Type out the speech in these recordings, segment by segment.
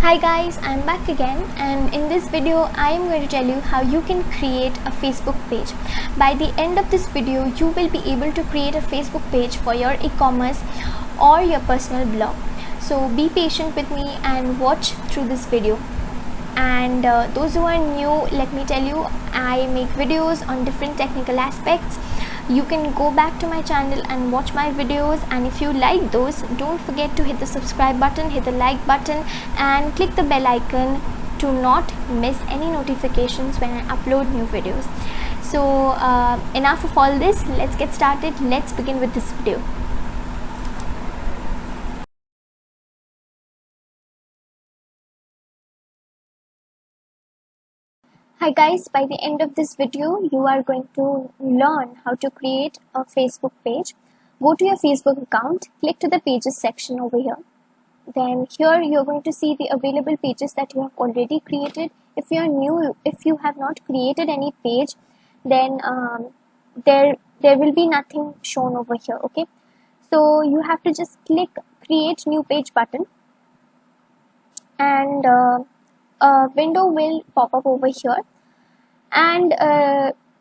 Hi guys, I'm back again, and in this video I am going to tell you how you can create a Facebook page. By the end of this video you will be able to create a Facebook page for your e-commerce or your personal blog. So be patient with me and watch through this video. And those who are new, let me tell you, I make videos on different technical aspects. You can go back to my channel and watch my videos, and if you like those, don't forget to hit the subscribe button, hit the like button and click the bell icon to not miss any notifications when I upload new videos. So enough of all this, let's get started. Let's begin with this video. Hi guys, by the end of this video, you are going to learn how to create a Facebook page. Go to your Facebook account, click to the pages section over here. Then here you're going to see the available pages that you have already created. If you're new, if you have not created any page, then there will be nothing shown over here, okay? So you have to just click create new page button, and a window will pop up over here, and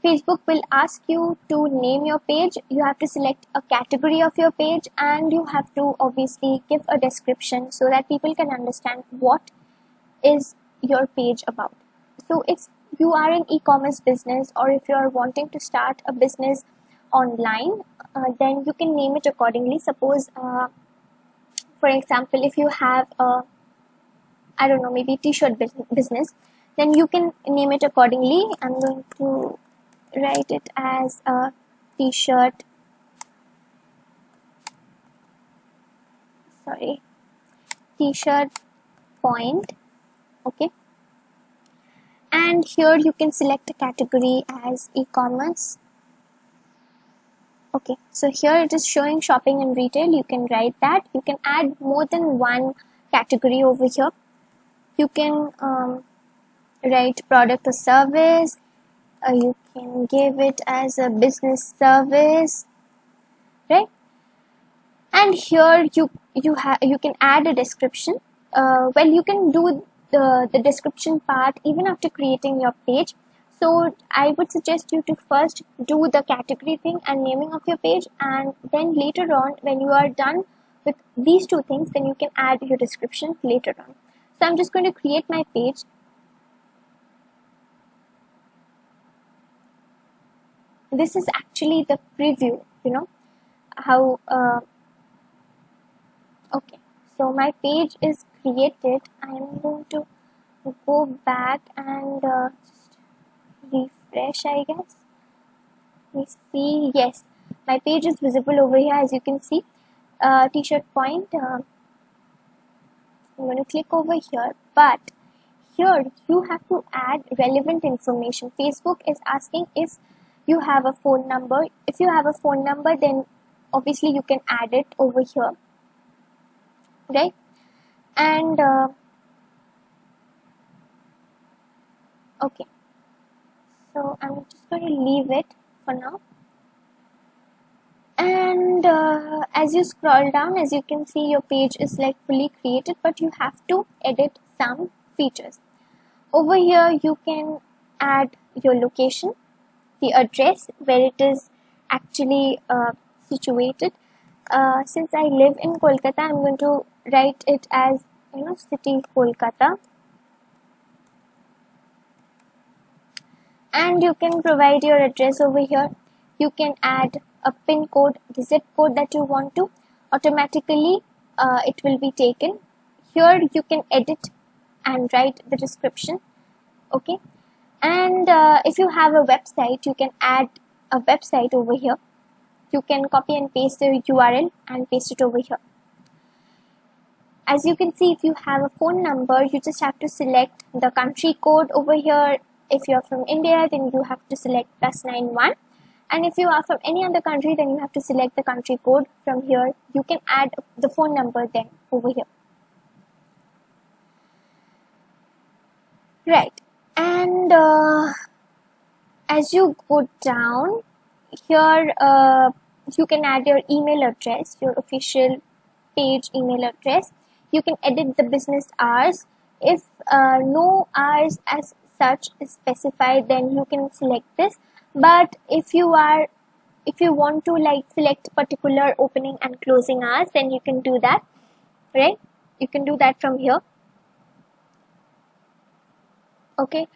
Facebook will ask you to name your page. You have to select a category of your page, and you have to obviously give a description so that people can understand what is your page about. So if you are an e-commerce business, or if you are wanting to start a business online, then you can name it accordingly. Suppose for example, if you have a, I don't know, maybe t-shirt business, then you can name it accordingly. I'm going to write it as a t-shirt, t-shirt point, okay? And here you can select a category as e-commerce. Okay, so here it is showing shopping and retail. You can write that. You can add more than one category over here. You can write product or service. You can give it as a business service, right? And here you can add a description. Well, you can do the description part even after creating your page. So I would suggest you to first do the category thing and naming of your page, and then later on, when you are done with these two things, then you can add your description later on. So I'm just going to create my page. This is actually the preview, you know, how okay, so my page is created. I'm going to go back and just refresh, I guess. We see, yes, my page is visible over here, as you can see. T-shirt point, I'm going to click over here, but here you have to add relevant information. Facebook is asking if you have a phone number. If you have a phone number, then obviously you can add it over here, right? And okay, so I'm just going to leave it for now. And as you scroll down, as you can see, your page is like fully created, but you have to edit some features. Over here you can add your location, the address where it is actually situated. Since I live in Kolkata, I'm going to write it as, you know, city Kolkata. And you can provide your address over here. You can add a pin code, the zip code that you want to. Automatically it will be taken. Here you can edit and write the description, okay? And if you have a website, you can add a website over here. You can copy and paste the URL and paste it over here. As you can see, if you have a phone number, you just have to select the country code over here. If you're from India, then you have to select +91. And if you are from any other country, then you have to select the country code from here. You can add the phone number then over here. Right. And as you go down here, you can add your email address, your official page email address. You can edit the business hours. If no hours as such is specified, then you can select this. But if you want to like select particular opening and closing hours, then you can do that, right? You can do that from here. Okay,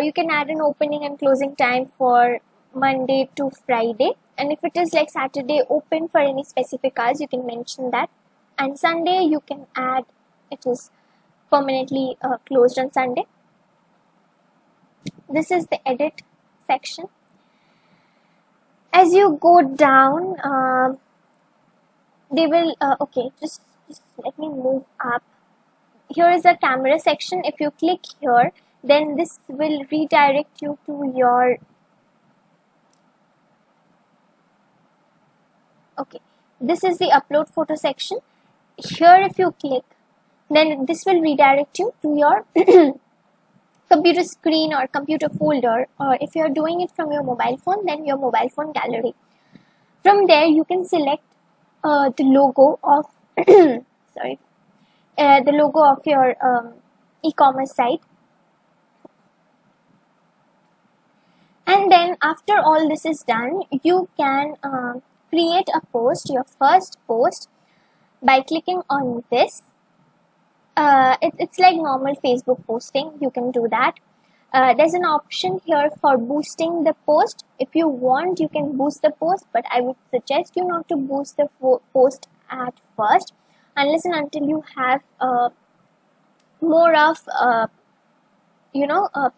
you can add an opening and closing time for Monday to Friday, and if it is like Saturday open for any specific hours, you can mention that. And Sunday you can add it is permanently closed on Sunday. This is the edit section. As you go down, they will okay, just let me move up. Here is a camera section. If you click here, then this will redirect you to your okay, this is the upload photo section. Here if you click, then this will redirect you to your computer screen or computer folder, or if you are doing it from your mobile phone, then your mobile phone gallery. From there you can select the logo of sorry, the logo of your e-commerce site. And then after all this is done, you can create a post, your first post, by clicking on this. It's like normal Facebook posting. You can do that. There's an option here for boosting the post. If you want, you can boost the post, but I would suggest you not to boost the post at first, unless and until you have more of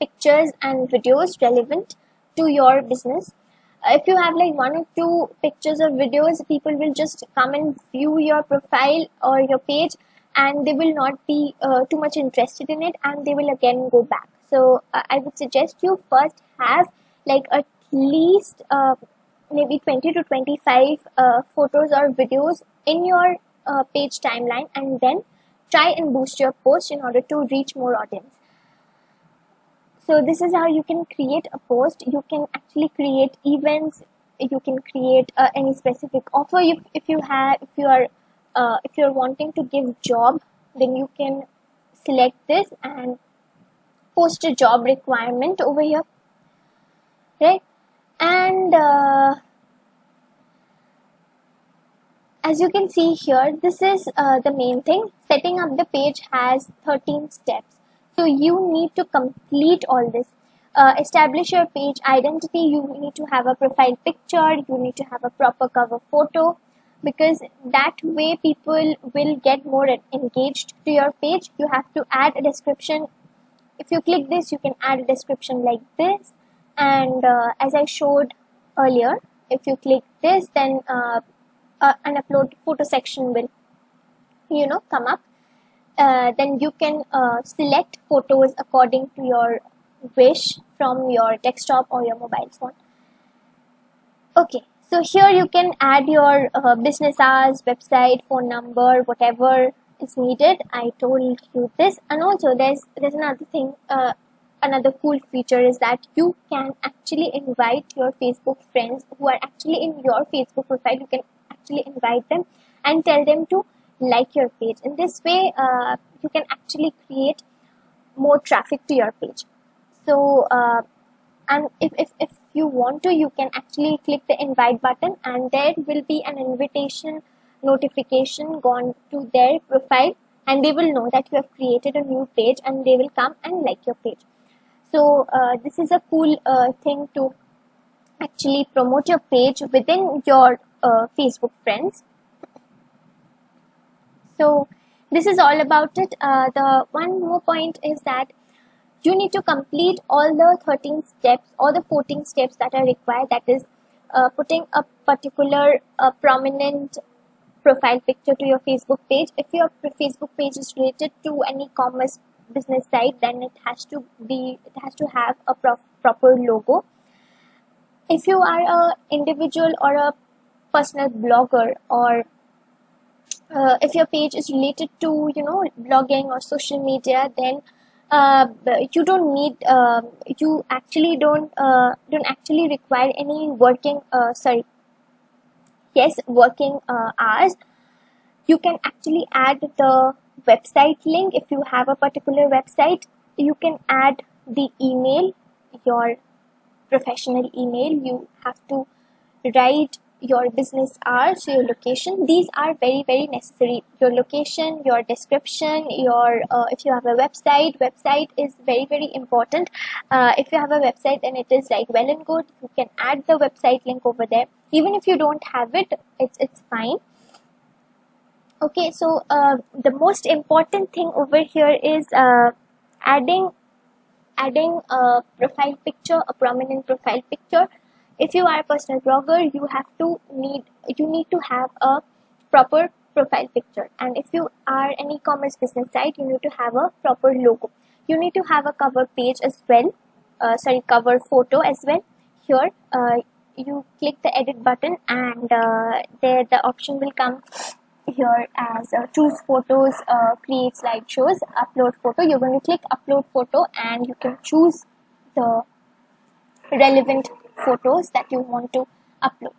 pictures and videos relevant to your business. If you have like 1 or 2 pictures or videos, people will just come and view your profile or your page, and they will not be too much interested in it, and they will again go back. So I would suggest you first have like at least maybe 20 to 25 photos or videos in your page timeline, and then try and boost your post in order to reach more audience. So this is how you can create a post. You can actually create events. You can create any specific offer. If you're wanting to give job, then you can select this and post a job requirement over here, right? And as you can see here, this is the main thing. Setting up the page has 13 steps. So you need to complete all this. Establish your page identity. You need to have a profile picture. You need to have a proper cover photo, because that way people will get more engaged to your page. You have to add a description. If you click this, you can add a description like this. And as I showed earlier, if you click this, then an upload photo section will come up. Then you can select photos according to your wish from your desktop or your mobile phone. Okay, so here you can add your business hours, website, phone number, whatever is needed. I told you this. And also there's another thing, another cool feature is that you can actually invite your Facebook friends who are actually in your Facebook profile. You can actually invite them and tell them to like your page. In this way, you can actually create more traffic to your page. So and if you want to, you can actually click the invite button, and there will be an invitation notification gone to their profile, and they will know that you have created a new page, and they will come and like your page. So this is a cool thing to actually promote your page within your Facebook friends. So this is all about it. The one more point is that you need to complete all the 13 steps or the 14 steps that are required. That is putting a particular prominent profile picture to your Facebook page. If your Facebook page is related to an e-commerce business site, then it has to have a proper logo. If you are a individual or a personal blogger, or if your page is related to blogging or social media, then you don't need you actually don't actually require any working working hours. You can actually add the website link. If you have a particular website, you can add the email, your professional email. You have to write your business hours, your location. These are very necessary. Your location, your description, your if you have a website is very important. If you have a website, then it is like well and good. You can add the website link over there. Even if you don't have it, it's fine. Okay, so the most important thing over here is adding a profile picture, a prominent profile picture. If you are a personal blogger, you need to have a proper profile picture, and if you are an e-commerce business site, you need to have a proper logo. You need to have a cover page as well, cover photo as well. Here you click the edit button, and there the option will come here as choose photos, create slideshows, upload photo. You're going to click upload photo, and you can choose the relevant photos that you want to upload,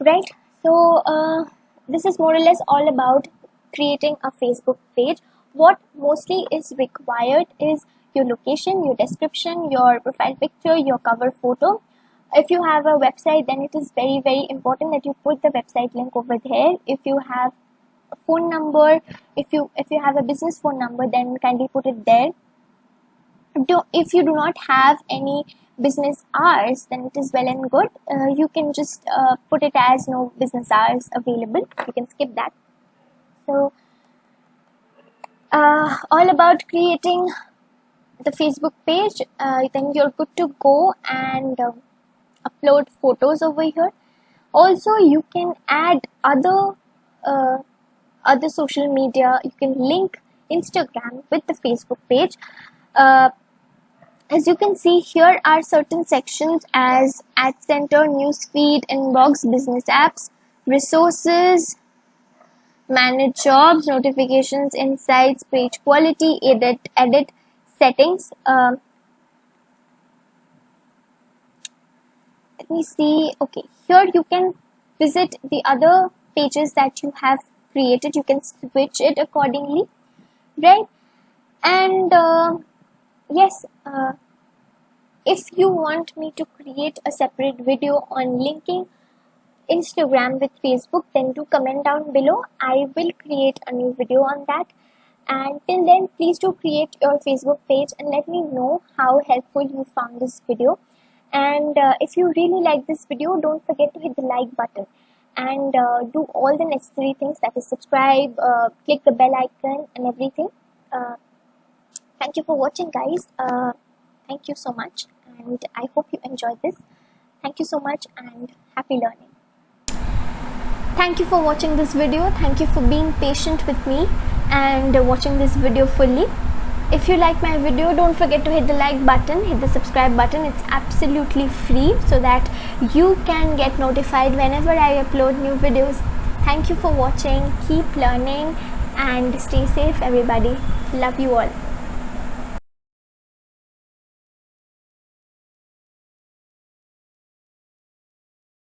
right? So this is more or less all about creating a Facebook page. What mostly is required is your location, your description, your profile picture, your cover photo. If you have a website, then it is very important that you put the website link over there. If you have a phone number, if you have a business phone number, then kindly put it there. If you do not have any business hours, then it is well and good. You can just put it as no business hours available. You can skip that. So all about creating the Facebook page. Then you're good to go and upload photos over here. Also, you can add other social media. You can link Instagram with the Facebook page. As you can see, here are certain sections as Ad Center, Newsfeed, Inbox, Business Apps, Resources, Manage Jobs, Notifications, Insights, Page Quality, Edit, Settings. Let me see. Okay, here you can visit the other pages that you have created. You can switch it accordingly, right? And yes, if you want me to create a separate video on linking Instagram with Facebook, then do comment down below. I will create a new video on that. And till then, please do create your Facebook page and let me know how helpful you found this video. And if you really like this video, don't forget to hit the like button and do all the necessary things, that is subscribe, click the bell icon and everything. Thank you for watching, guys. Thank you so much, and I hope you enjoyed this. Thank you so much and happy learning. Thank you for watching this video. Thank you for being patient with me and watching this video fully. If you like my video, don't forget to hit the like button, hit the subscribe button. It's absolutely free, so that you can get notified whenever I upload new videos. Thank you for watching. Keep learning and stay safe, everybody. Love you all.